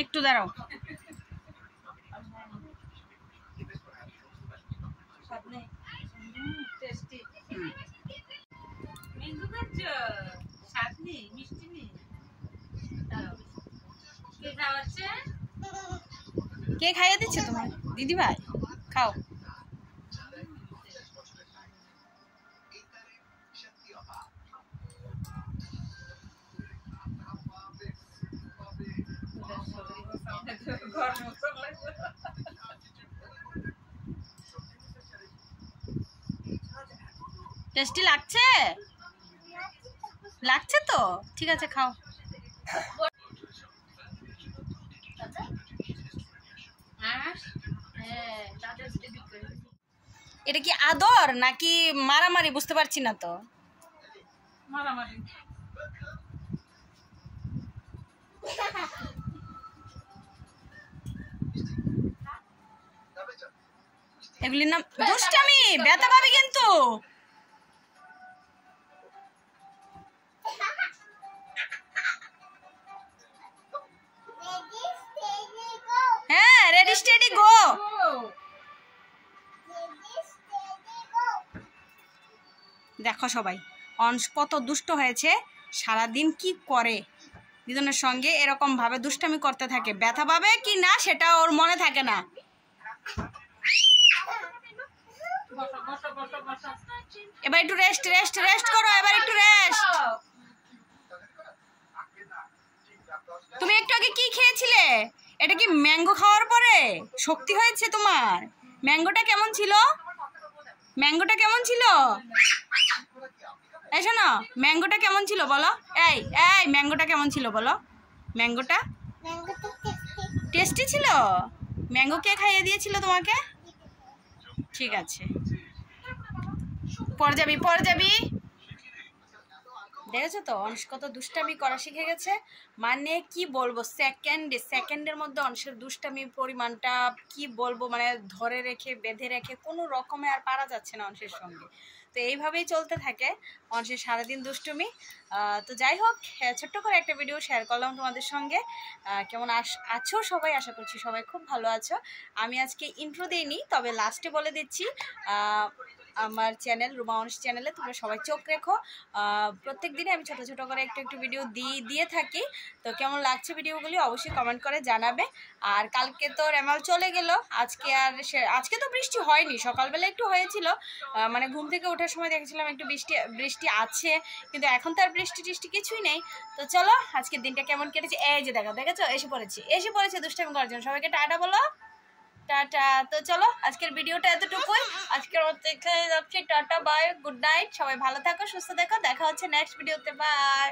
একটু দাঁড়াও। কে খাইয়ে দিচ্ছে তোমার? দিদি ভাই খাও। টেস্টি লাগছে? লাগছে তো, ঠিক আছে খাও। এটা কি আদর নাকি মারামারি বুঝতে পারছি না তো। মারামারি। এগুলির নাম দুষ্টামি, ব্যথা পাবি কিন্তু। হ্যাঁ, রেডি স্টেডি গো। দেখো সবাই অংশ কত দুষ্ট হয়েছে, সারাদিন কি করে দুজনের সঙ্গে এরকম ভাবে দুষ্টামি করতে থাকে। ব্যথা পাবে কি না সেটা ওর মনে থাকে না। এবার একটু রেস্ট রেস্ট রেস্ট করো, এবার একটু রেস্ট। তুমি একটু আগে কি খেয়েছিলে? এটা কি ম্যাঙ্গো খাওয়ার পরে শক্তি হয়েছে তোমার? ম্যাঙ্গোটা কেমন ছিল? ম্যাঙ্গোটা কেমন ছিল? এই শোনো, ম্যাঙ্গোটা কেমন ছিল বলো? এই এই ম্যাঙ্গোটা কেমন ছিল বলো? ম্যাঙ্গোটা টেস্টি ছিল। ম্যাঙ্গো কে খাইয়ে দিয়েছিল তোমাকে? ঠিক আছে, পরে যাবি পরে যাবি। দেখেছো তো অংশ কত দুষ্টামি করা শিখে গেছে। মানে কি বলবো, সেকেন্ডের মধ্যে অংশের দুষ্টামির পরিমাণটা কি বলবো, মানে ধরে রেখে বেঁধে রেখে কোনো রকমে আর পারা যাচ্ছে না অংশের সঙ্গে। তো এইভাবেই চলতে থাকে অংশের সারাদিন দুষ্টুমি। তো যাই হোক, ছোট্ট করে একটা ভিডিও শেয়ার করলাম তোমাদের সঙ্গে। কেমন আছো সবাই? আশা করছি সবাই খুব ভালো আছো। আমি আজকে ইন্ট্রো দিইনি, তবে লাস্টে বলে দিচ্ছি আমার চ্যানেল রুমা অংশ চ্যানেলে তোমরা সবাই চোখ রেখো। প্রত্যেক দিনে আমি ছোট ছোট করে একটু ভিডিও দিয়ে থাকি। তো কেমন লাগছে ভিডিওগুলি অবশ্যই কমেন্ট করে জানাবে। আর কালকে তো রেমাল চলে গেল, আজকে তো বৃষ্টি হয়নি, সকালবেলা একটু হয়েছিল। মানে ঘুম থেকে ওঠার সময় দেখেছিলাম একটু বৃষ্টি আছে, কিন্তু এখন তো আর বৃষ্টি টিষ্টি কিছুই নেই। তো চলো আজকের দিনটা কেমন কেটেছে। এই যে দেখেছো এসে পড়েছে দুষ্টামি করার জন্য। সবাইকে টাটা বলো, টাটা। তো চলো আজকের ভিডিওটা এতটুকুই। আজকের মতো এখানে যাচ্ছি, টাটা বাই, গুড নাইট। সবাই ভালো থাকো, সুস্থ দেখো, দেখা হচ্ছে নেক্সট ভিডিওতে। বাই।